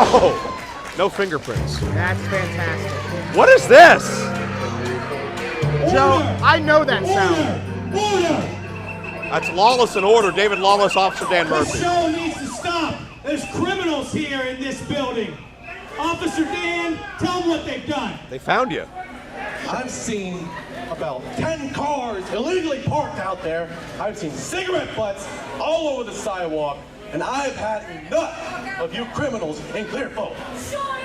Oh, no fingerprints. That's fantastic. What is this? Joe, I know that sound. Order! That's Lawless and Order. David Lawless, Officer Dan This Murphy. show needs to stop. There's criminals here in this building. Officer Dan, tell them what they've done. They found you. I've seen about 10 cars illegally parked out there. I've seen cigarette butts all over the sidewalk. And I've had enough of you criminals in Clearfield.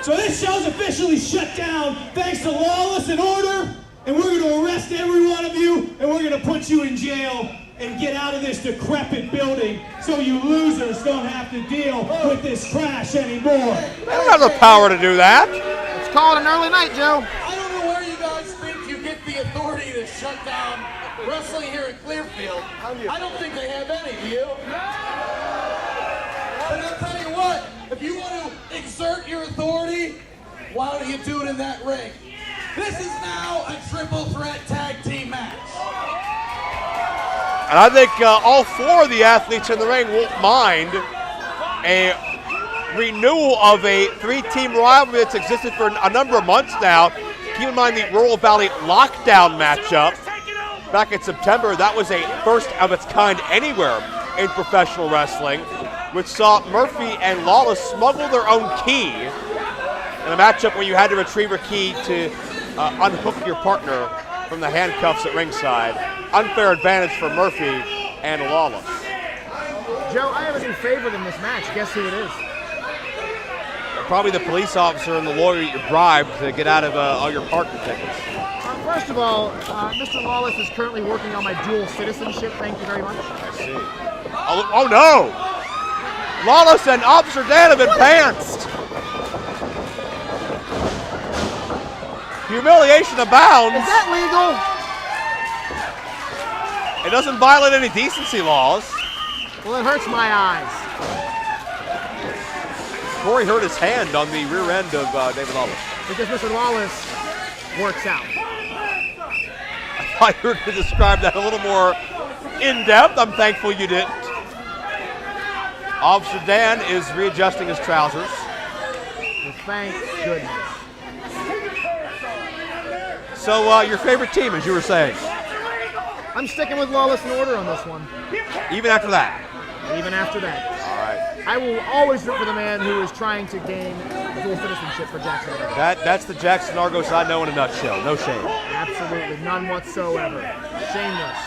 So this show's officially shut down thanks to Lawless and Order. And we're going to arrest every one of you. And we're going to put you in jail and get out of this decrepit building so you losers don't have to deal with this trash anymore. They don't have the power to do that. Let's call it an early night, Joe. I don't know where you guys think you get the authority to shut down wrestling here in Clearfield. I don't think they have any, do you? But I'll tell you what, if you want to exert your authority, why don't you do it in that ring? This is now a triple threat tag team match. And I think all four of the athletes in the ring won't mind a renewal of a three-team rivalry that's existed for a number of months now. Keep in mind the Rural Valley lockdown matchup back in September. That was a first of its kind anywhere in professional wrestling, which saw Murphy and Lawless smuggle their own key in a matchup where you had to retrieve your key to unhook your partner from the handcuffs at ringside. Unfair advantage for Murphy and Lawless. Joe, I have a new favorite in this match. Guess who it is? Probably the police officer and the lawyer you bribed to get out of all your parking tickets. First of all, Mr. Lawless is currently working on my dual citizenship. Thank you very much. I see. Oh no! Lawless and Officer Dan have been pantsed. Humiliation abounds. Is that legal? It doesn't violate any decency laws. Well, it hurts my eyes. Corey hurt his hand on the rear end of David Lawless. Because Mr. Lawless works out. I thought you were going to describe that a little more in-depth. I'm thankful you didn't. Officer Dan is readjusting his trousers. Well, thank goodness. So your favorite team, as you were saying? I'm sticking with Lawless and Order on this one. Even after that? Even after that. All right. I will always root for the man who is trying to gain dual citizenship for Jackson Argos. That's the Jackson Argos I know in a nutshell. No shame. Absolutely. None whatsoever. Shameless.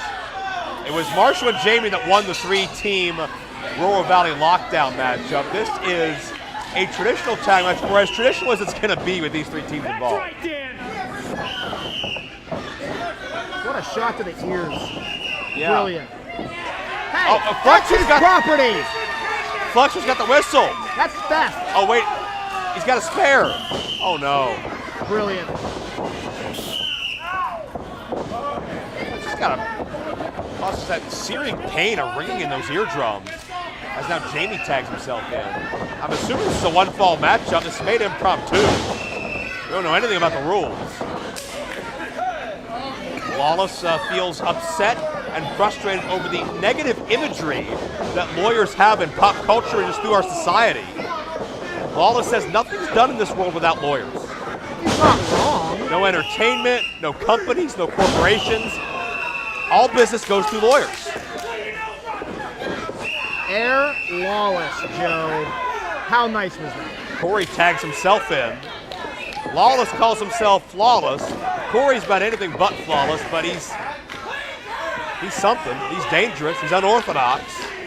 It was Marshall and Jami that won the three-team Rural Valley lockdown matchup. This is a traditional tag match, or as traditional as it's going to be with these three teams involved. What a shot to the ears. Yeah. Brilliant. Hey, Oh, that's his property. Fletcher's got the whistle. That's theft. Oh, wait. He's got a spare. Oh, no. Brilliant. Just got to cause that searing pain of ringing in those eardrums. As now Jami tags himself in. I'm assuming this is a one-fall matchup. This is made impromptu. We don't know anything about the rules. Lawless feels upset and frustrated over the negative imagery that lawyers have in pop culture and just through our society. Lawless says nothing's done in this world without lawyers. He's not wrong. No entertainment, no companies, no corporations. All business goes through lawyers. Air Lawless, Joe. How nice was that? Corey tags himself in. Lawless calls himself flawless. Corey's about anything but flawless, but he's something. He's dangerous. He's unorthodox.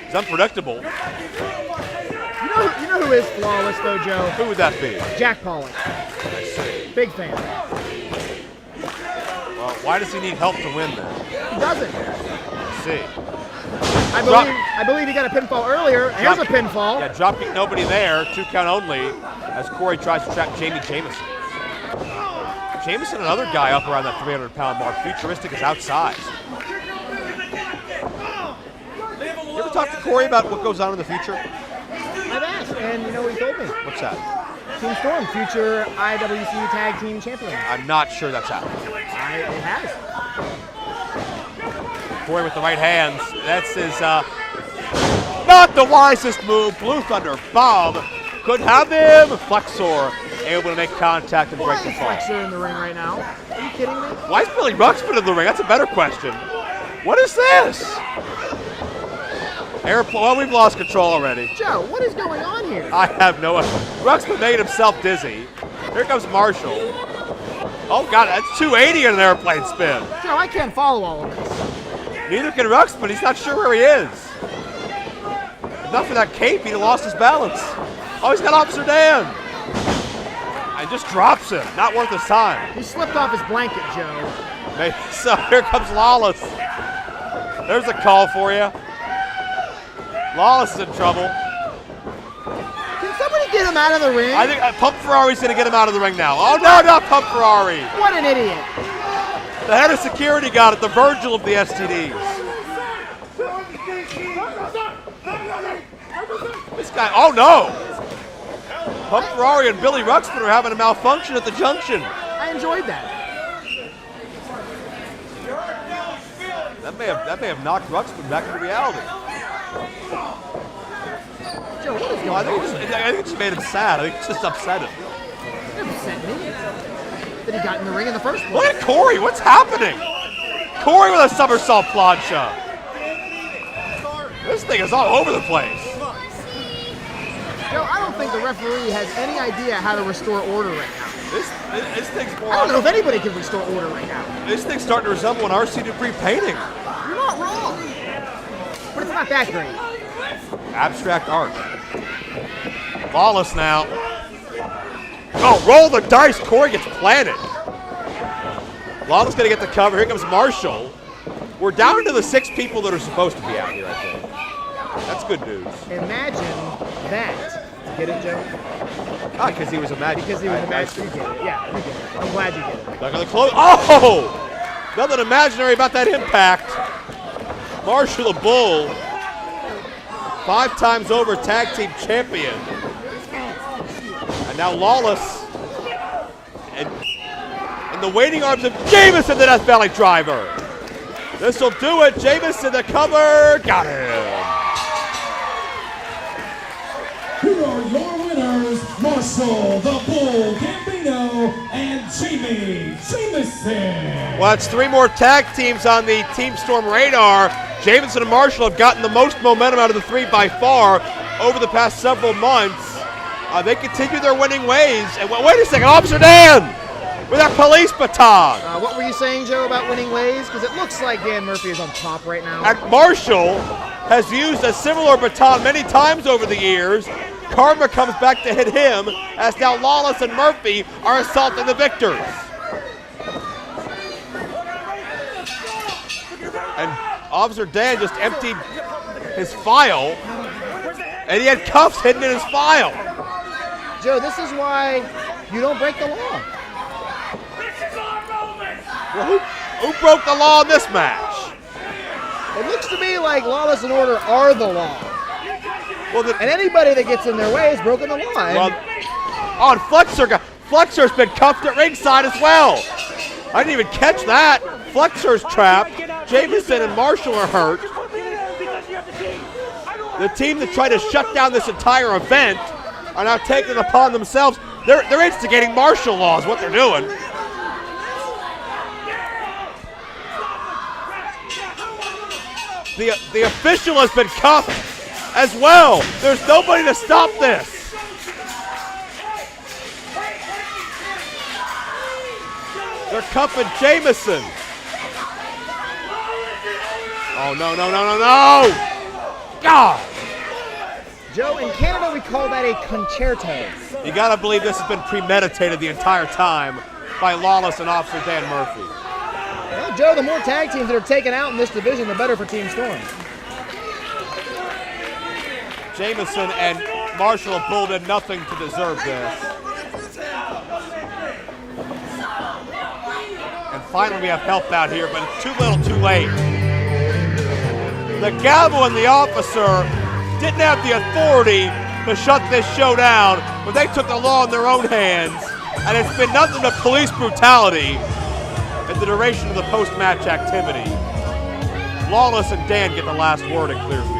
He's unpredictable. You know who is flawless, though, Joe? Who would that be? Jack Pollock. Big fan. Well, why does he need help to win then? He doesn't. Let's see. I believe he got a pinfall earlier. Here's a pinfall. Yeah, dropkick, nobody there. 2 count only as Corey tries to trap Jamison. Jamison, another guy up around that 300-pound mark. Futuristic is outsized. You ever talk to Corey about what goes on in the future? I've asked, and you know what he told me? What's that? Team Storm, future IWC Tag Team Champion. I'm not sure that's happening. It has. Corey with the right hands. That's his not the wisest move. Blue Thunder bomb couldn't have him. Flexor able to make contact and break the fall. Flexor in the ring right now. Are you kidding me? Why is Billy Ruxpin in the ring? That's a better question. What is this? Well, we've lost control already. Joe, what is going on here? I have no idea. Ruxpin made himself dizzy. Here comes Marshall. Oh, God, that's 280 in an airplane spin. Joe, I can't follow all of this. Neither can Ruxpin. He's not sure where he is. Enough for that cape. He lost his balance. Oh, he's got Officer Dan. And just drops him. Not worth his time. He slipped off his blanket, Joe. So here comes Lawless. There's a call for you. Lawless is in trouble. Can somebody get him out of the ring? I think Pump Ferrari's going to get him out of the ring now. Oh, no, not Pump Ferrari. What an idiot. The head of security got it, the Virgil of the STDs. This guy, oh no! Pump Ferrari and Billy Ruxpin are having a malfunction at the junction. I enjoyed that. That may have knocked Ruxpin back into reality. Joe, what is going I on? think it just made him sad. I think it just upset him. It upset me that he got in the ring in the first place. Look at Corey, what's happening? Corey with a somersault plancha. This thing is all over the place. Joe, I don't think the referee has any idea how to restore order right now. This thing's more. I don't know if anybody can restore order right now. This thing's starting to resemble an R.C. Dupree painting. You're not wrong. But it's not that great. Abstract art. Lawless now. Oh, roll the dice. Corey gets planted. Lawless going to get the cover. Here comes Marshall. We're down to the 6 people that are supposed to be out here, I think. That's good news. Imagine that. Get it, Joe? Ah, because he was a match. Because he was a match. You get it. Yeah, you get it. I'm glad you get it. Look at the close. Oh! Nothing imaginary about that impact. Marshall the Bull. 5 times over tag team champion. And now Lawless. And in the waiting arms of Jamison, the Death Valley driver. This will do it. Jamison the cover. Got him. Here are your winners, Marshall, the Bull, Gambino, and Jamison. Well, it's 3 more tag teams on the Team Storm radar. Jamison and Marshall have gotten the most momentum out of the 3 by far over the past several months. They continue their winning ways. And wait a second, Officer Dan with that police baton. What were you saying, Joe, about winning ways? Because it looks like Dan Murphy is on top right now. And Marshall has used a similar baton many times over the years. Karma comes back to hit him as now Lawless and Murphy are assaulting the victors. And Officer Dan just emptied his file, and he had cuffs hidden in his file. Joe, this is why you don't break the law. Well, who broke the law in this match? It looks to me like Lawless and Order are the law. Well, and anybody that gets in their way has broken the law. Well, oh, and Flexor's been cuffed at ringside as well. I didn't even catch that. Flexor's trapped. Jamison and Marshall are hurt. The team that tried to shut down this entire event are now taking it upon themselves. They're instigating martial law is what they're doing. The official has been cuffed as well. There's nobody to stop this. They're cuffing Jamison. Oh, no. God. Joe, in Canada we call that a concerto. You gotta believe this has been premeditated the entire time by Lawless and Officer Dan Murphy. Well, Joe, the more tag teams that are taken out in this division, the better for Team Storm. Jamison and Marshall Bull did nothing to deserve this. And finally we have help out here, but it's too little too late. The gavel and the officer didn't have the authority to shut this show down, but they took the law in their own hands, and it's been nothing but police brutality in the duration of the post-match activity. Lawless and Dan get the last word in Clearfield.